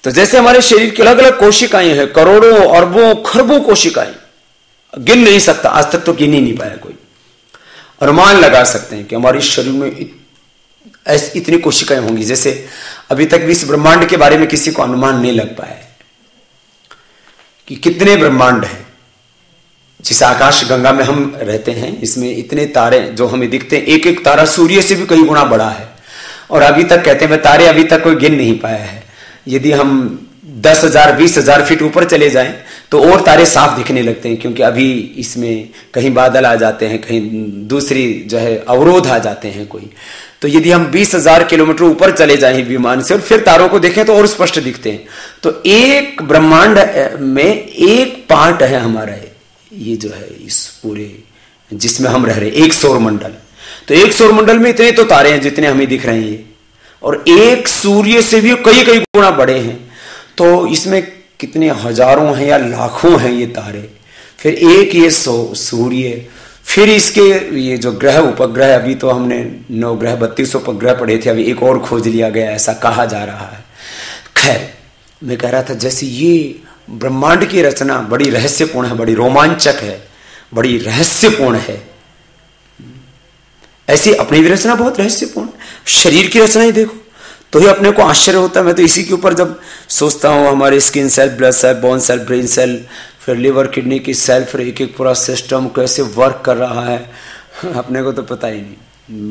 तो जैसे हमारे शरीर की अलग अलग कोशिकाएं हैं, करोड़ों अरबों खरबों कोशिकाएं, गिन नहीं सकता, आज तक तो गिन ही नहीं पाया कोई। अनुमान लगा सकते हैं कि हमारे शरीर में ऐसी इतनी कोशिकाएं होंगी, जैसे अभी तक भी इस ब्रह्मांड के बारे में किसी को अनुमान नहीं लग पाया है कि कितने ब्रह्मांड हैं। जिस आकाश गंगा में हम रहते हैं, इसमें इतने तारे जो हमें दिखते हैं, एक एक तारा सूर्य से भी कई गुना बड़ा है, और अभी तक कहते हैं तारे अभी तक कोई गिन नहीं पाया है। यदि हम 10,000 20,000 फीट ऊपर चले जाएं तो और तारे साफ दिखने लगते हैं, क्योंकि अभी इसमें कहीं बादल आ जाते हैं, कहीं दूसरी जो है अवरोध आ जाते हैं कोई। तो यदि हम 20,000 किलोमीटर ऊपर चले जाएं विमान से और फिर तारों को देखें तो और स्पष्ट दिखते हैं। तो एक ब्रह्मांड में एक पार्ट है हमारा ये जो है इस पूरे जिसमें हम रह रहे, एक सौर मंडल। तो एक सौर मंडल में इतने तो तारे हैं जितने हमें दिख रहे हैं, और एक सूर्य से भी कई कई गुना बड़े हैं। तो इसमें कितने हजारों हैं या लाखों हैं ये तारे, फिर एक ये सूर्य, फिर इसके ये जो ग्रह उपग्रह, अभी तो हमने 9 ग्रह 32 उपग्रह पढ़े थे, अभी एक और खोज लिया गया ऐसा कहा जा रहा है। खैर, मैं कह रहा था जैसे ये ब्रह्मांड की रचना बड़ी रहस्यपूर्ण है, बड़ी रोमांचक है, बड़ी रहस्यपूर्ण है, ऐसी अपनी भी रचना बहुत रहस्यपूर्ण। शरीर की रचना ही देखो तो ही अपने को आश्चर्य होता है। मैं तो इसी के ऊपर जब सोचता हूँ, हमारे skin cell, blood cell, bone cell, brain cell, फिर लिवर किडनी की सेल, फिर एक एक पूरा सिस्टम कैसे वर्क कर रहा है, अपने को तो पता ही नहीं।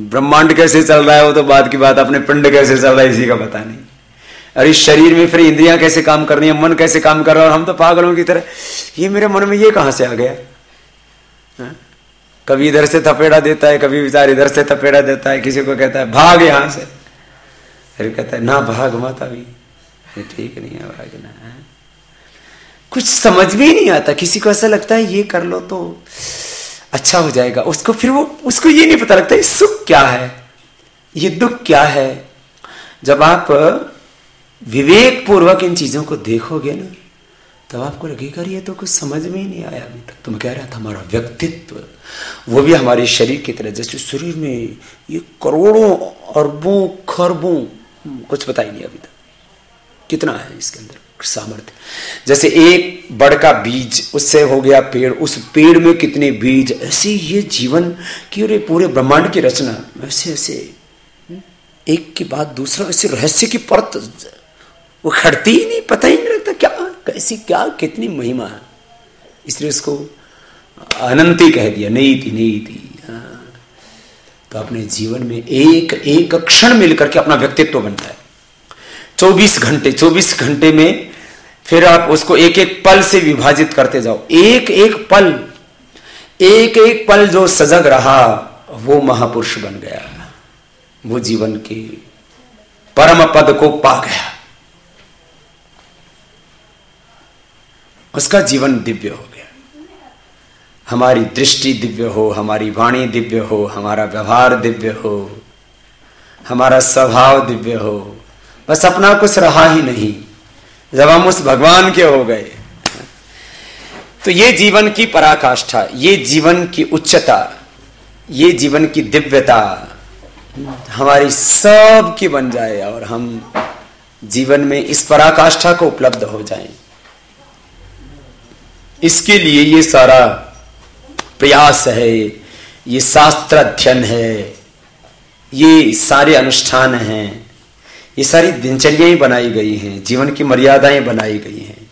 ब्रह्मांड कैसे चल रहा है वो तो बाद की बात, अपने पिंड कैसे चल रहा है इसी का पता नहीं। और इस शरीर में फिर इंद्रियां कैसे काम कर रही है, मन कैसे काम कर रहा है, और हम तो पागलों की तरह, ये मेरे मन में ये कहां से आ गया। कभी इधर से थपेड़ा देता है, कभी विचार इधर से थपेड़ा देता है, किसी को कहता है भाग यहां से, फिर कहता है ना भाग मत, अभी ठीक नहीं है भागना है। कुछ समझ भी नहीं आता, किसी को ऐसा लगता है ये कर लो तो अच्छा हो जाएगा, उसको फिर वो उसको ये नहीं पता लगता ये सुख क्या है, ये दुख क्या है। जब आप विवेक पूर्वक इन चीजों को देखोगे ना, तब आपको लगेगा ये तो कुछ समझ में ही नहीं आया अभी तक। तो मैं कह रहा था हमारा व्यक्तित्व वो भी हमारे शरीर की तरह, जैसे शरीर में ये करोड़ों अरबों खरबों, कुछ पता ही नहीं अभी तक कितना है इसके अंदर सामर्थ्य। जैसे एक बड़ का बीज, उससे हो गया पेड़, उस पेड़ में कितने बीज, ऐसे ये जीवन की पूरे ब्रह्मांड की रचना, ऐसे ऐसे एक के बाद दूसरा, ऐसे रहस्य की परत वो खड़ती ही नहीं, पता ही नहीं लगता क्या कैसी क्या कितनी महिमा है। इसलिए उसको अनंती कह दिया, नहीं थी। तो अपने जीवन में एक एक क्षण मिलकर के अपना व्यक्तित्व बनता है। 24 घंटे में फिर आप उसको एक एक पल से विभाजित करते जाओ। एक एक पल जो सजग रहा वो महापुरुष बन गया, वो जीवन के परम पद को पा गया, उसका जीवन दिव्य हो गया। हमारी दृष्टि दिव्य हो, हमारी वाणी दिव्य हो, हमारा व्यवहार दिव्य हो, हमारा स्वभाव दिव्य हो, बस अपना कुछ रहा ही नहीं जब हम उस भगवान के हो गए। तो ये जीवन की पराकाष्ठा, ये जीवन की उच्चता, ये जीवन की दिव्यता हमारी सब की बन जाए और हम जीवन में इस पराकाष्ठा को उपलब्ध हो जाएं। इसके लिए ये सारा प्रयास है, ये शास्त्र अध्ययन है, ये सारे अनुष्ठान हैं, ये सारी दिनचर्याएं बनाई गई हैं, जीवन की मर्यादाएं बनाई गई हैं।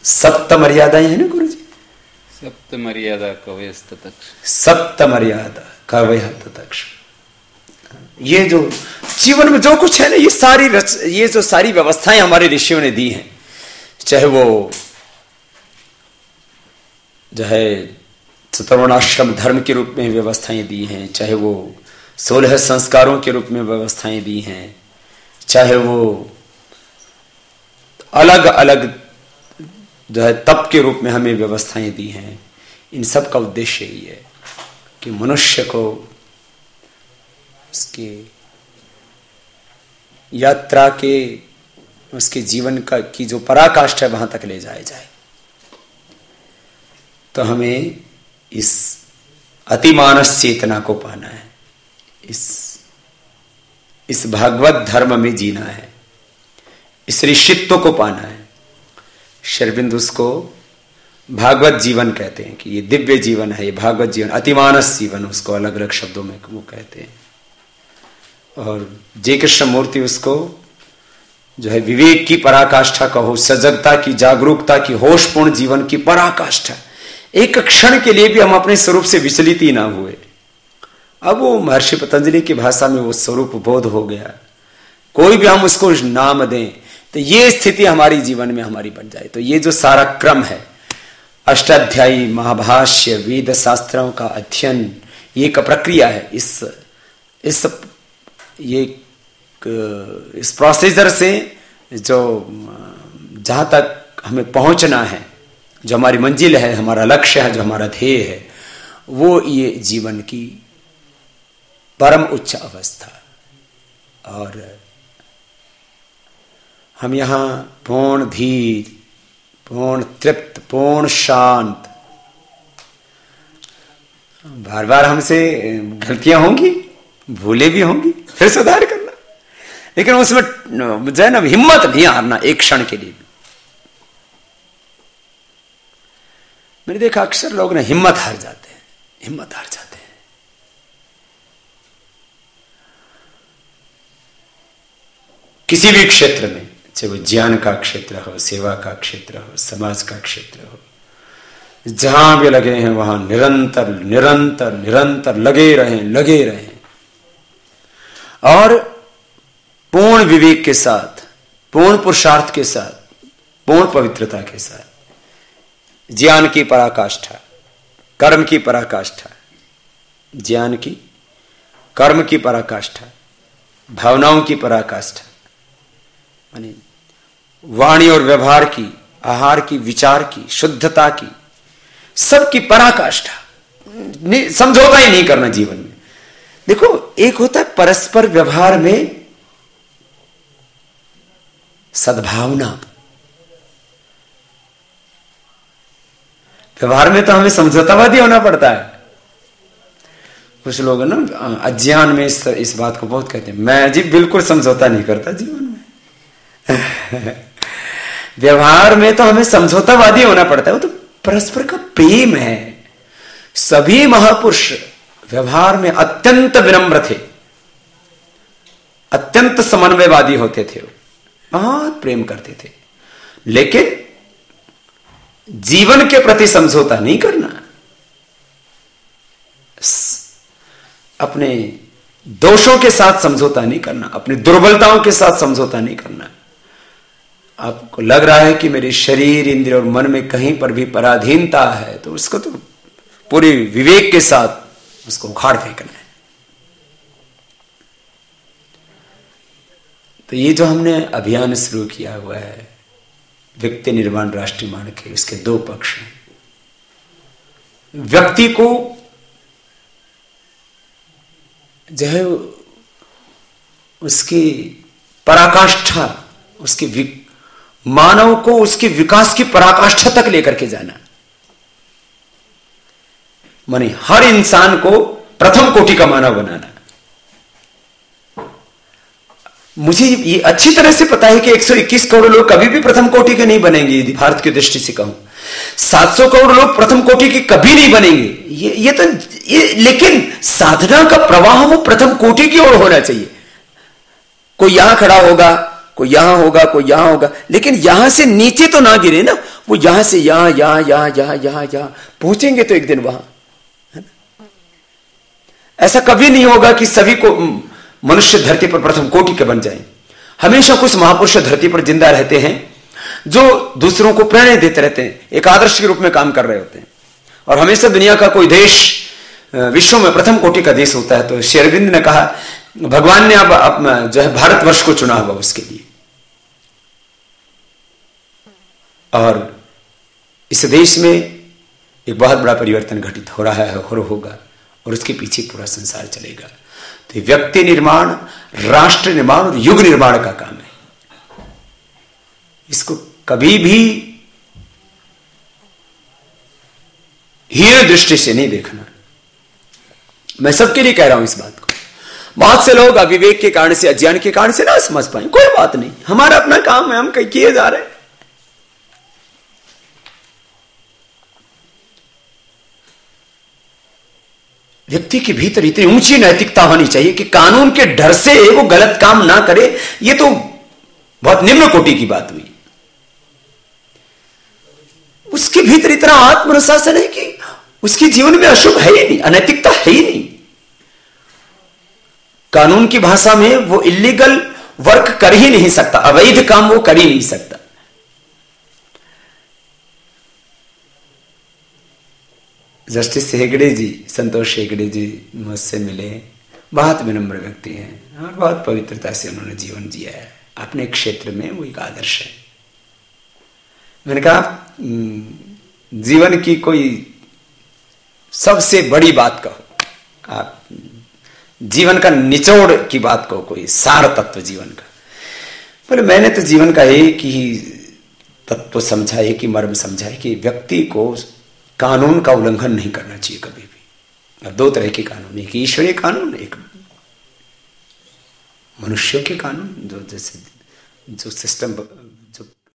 सप्त मर्यादाएं हैं ना गुरु जी, सप्त मर्यादा कवयस्त तक्ष, सप्त मर्यादा कवयस्त तक्ष। ये जो जीवन में जो कुछ है ना, ये जो सारी व्यवस्थाएं हमारे ऋषियों ने दी हैं, चाहे वो जो है चतुर्वर्णाश्रम धर्म के रूप में व्यवस्थाएं दी हैं, चाहे वो 16 संस्कारों के रूप में व्यवस्थाएं दी हैं, चाहे वो अलग अलग जो है तप के रूप में हमें व्यवस्थाएं दी हैं, इन सब का उद्देश्य यही है कि मनुष्य को उसके यात्रा के, उसके जीवन का की जो पराकाष्ठा है वहां तक ले जाया जाए। तो हमें इस अतिमानस चेतना को पाना है, इस भागवत धर्म में जीना है, इस ऋषित्व को पाना है। श्री अरविंद उसको भागवत जीवन कहते हैं कि ये दिव्य जीवन है, ये भागवत जीवन, अतिमानस जीवन उसको अलग अलग शब्दों में वो कहते हैं। और जय कृष्ण मूर्ति उसको जो है विवेक की पराकाष्ठा कहो, सजगता की, जागरूकता की, होशपूर्ण जीवन की पराकाष्ठा। एक क्षण के लिए भी हम अपने स्वरूप से विचलित ही ना हुए। अब वो महर्षि पतंजलि की भाषा में वो स्वरूप बोध हो गया, कोई भी हम उसको नाम दें तो ये स्थिति हमारी जीवन में हमारी बन जाए। तो ये जो सारा क्रम है, अष्टाध्यायी, महाभाष्य, वेद शास्त्रों का अध्ययन, ये एक प्रक्रिया है। इस प्रोसीजर से जो जहां तक हमें पहुंचना है, जो हमारी मंजिल है, हमारा लक्ष्य है, जो हमारा ध्येय है, वो ये जीवन की परम उच्च अवस्था। और हम यहां पूर्ण धीर, पूर्ण तृप्त, पूर्ण शांत, बार बार हमसे गलतियां होंगी, भूले भी होंगी, फिर सुधार करना, लेकिन उसमें जो है ना हिम्मत नहीं हारना एक क्षण के लिए भी। मैंने देखा अक्सर लोग ना हिम्मत हार जाते हैं, हिम्मत हार जाते हैं। किसी भी क्षेत्र में, चाहे वो ज्ञान का क्षेत्र हो, सेवा का क्षेत्र हो, समाज का क्षेत्र हो, जहां भी लगे हैं वहां निरंतर निरंतर निरंतर लगे रहें और पूर्ण विवेक के साथ, पूर्ण पुरुषार्थ के साथ, पूर्ण पवित्रता के साथ, ज्ञान की पराकाष्ठा, कर्म की पराकाष्ठा, ज्ञान की, कर्म की पराकाष्ठा, भावनाओं की पराकाष्ठा, माने वाणी और व्यवहार की, आहार की, विचार की, शुद्धता की, सबकी पराकाष्ठा, समझौता ही नहीं करना जीवन में। देखो, एक होता है परस्पर व्यवहार में सद्भावना। व्यवहार में तो हमें समझौतावादी होना पड़ता है। कुछ लोग ना अज्ञान में इस बात को बहुत कहते हैं, मैं जी बिल्कुल समझौता नहीं करता जीवन में। व्यवहार में तो हमें समझौतावादी होना पड़ता है, वो तो परस्पर का प्रेम है। सभी महापुरुष व्यवहार में अत्यंत विनम्र थे, अत्यंत समन्वयवादी होते थे, बहुत प्रेम करते थे, लेकिन जीवन के प्रति समझौता नहीं करना, अपने दोषों के साथ समझौता नहीं करना, अपनी दुर्बलताओं के साथ समझौता नहीं करना। आपको लग रहा है कि मेरे शरीर, इंद्रिय और मन में कहीं पर भी पराधीनता है, तो उसको तो पूरे विवेक के साथ उसको उखाड़ फेंकना है। तो ये जो हमने अभियान शुरू किया हुआ है व्यक्ति निर्माण राष्ट्र निर्माण के, इसके दो पक्ष हैं। व्यक्ति को जो है उसकी पराकाष्ठा, उसकी मानव को उसके विकास की पराकाष्ठा तक लेकर के जाना, माने हर इंसान को प्रथम कोटि का मानव बनाना। मुझे ये अच्छी तरह से पता है कि 121 करोड़ लोग कभी भी प्रथम कोटि के नहीं बनेंगे। यदि भारत की दृष्टि से कहूं, 700 करोड़ लोग प्रथम कोटि के कभी नहीं बनेंगे। लेकिन साधना का प्रवाह वो प्रथम कोटि की ओर होना चाहिए। कोई यहां खड़ा होगा, कोई यहां होगा, कोई यहां होगा, लेकिन यहां से नीचे तो ना गिरे ना। वो यहां से यहां पहुंचेंगे तो एक दिन वहां, है ना? ऐसा कभी नहीं होगा कि सभी को मनुष्य धरती पर प्रथम कोटि के बन जाएं। हमेशा कुछ महापुरुष धरती पर जिंदा रहते हैं जो दूसरों को प्रेरणा देते रहते हैं, एक आदर्श के रूप में काम कर रहे होते हैं। और हमेशा दुनिया का कोई देश विश्व में प्रथम कोटि का देश होता है। तो श्री अरविंद ने कहा, भगवान ने अब जो है भारतवर्ष को चुना हुआ उसके लिए, और इस देश में एक बहुत बड़ा परिवर्तन घटित हो रहा है और होगा, और उसके पीछे पूरा संसार चलेगा। तो व्यक्ति निर्माण, राष्ट्र निर्माण और युग निर्माण का काम है। इसको कभी भी हीन दृष्टि से नहीं देखना। मैं सबके लिए कह रहा हूं इस बात को। बहुत से लोग अविवेक के कारण से, अज्ञान के कारण से ना समझ पाए, कोई बात नहीं, हमारा अपना काम है, हम कहीं किए जा रहे हैं। व्यक्ति के भीतर इतनी ऊंची नैतिकता होनी चाहिए कि कानून के डर से वो गलत काम ना करे। ये तो बहुत निम्न कोटि की बात हुई। उसके भीतर इतना आत्मनुशासन है कि उसके जीवन में अशुभ है ही नहीं, अनैतिकता है ही नहीं। कानून की भाषा में वो इलीगल वर्क कर ही नहीं सकता, अवैध काम वो कर ही नहीं सकता। जस्टिस हेगड़े जी, संतोष हेगड़े जी मुझसे मिले, बहुत विनम्र व्यक्ति हैं और बहुत पवित्रता से उन्होंने जीवन जिया है अपने क्षेत्र में, वो एक आदर्श है। मैंने कहा जीवन की कोई सबसे बड़ी बात कहो, आप जीवन का निचोड़ की बात कहो, कोई सार तत्व जीवन का। बोले मैंने तो जीवन का एक ही तत्व समझा, एक ही मर्म समझा है कि व्यक्ति को कानून का उल्लंघन नहीं करना चाहिए कभी भी। अब दो तरह के कानून, एक ईश्वरीय कानून, एक मनुष्यों के कानून, जो जैसे जो सिस्टम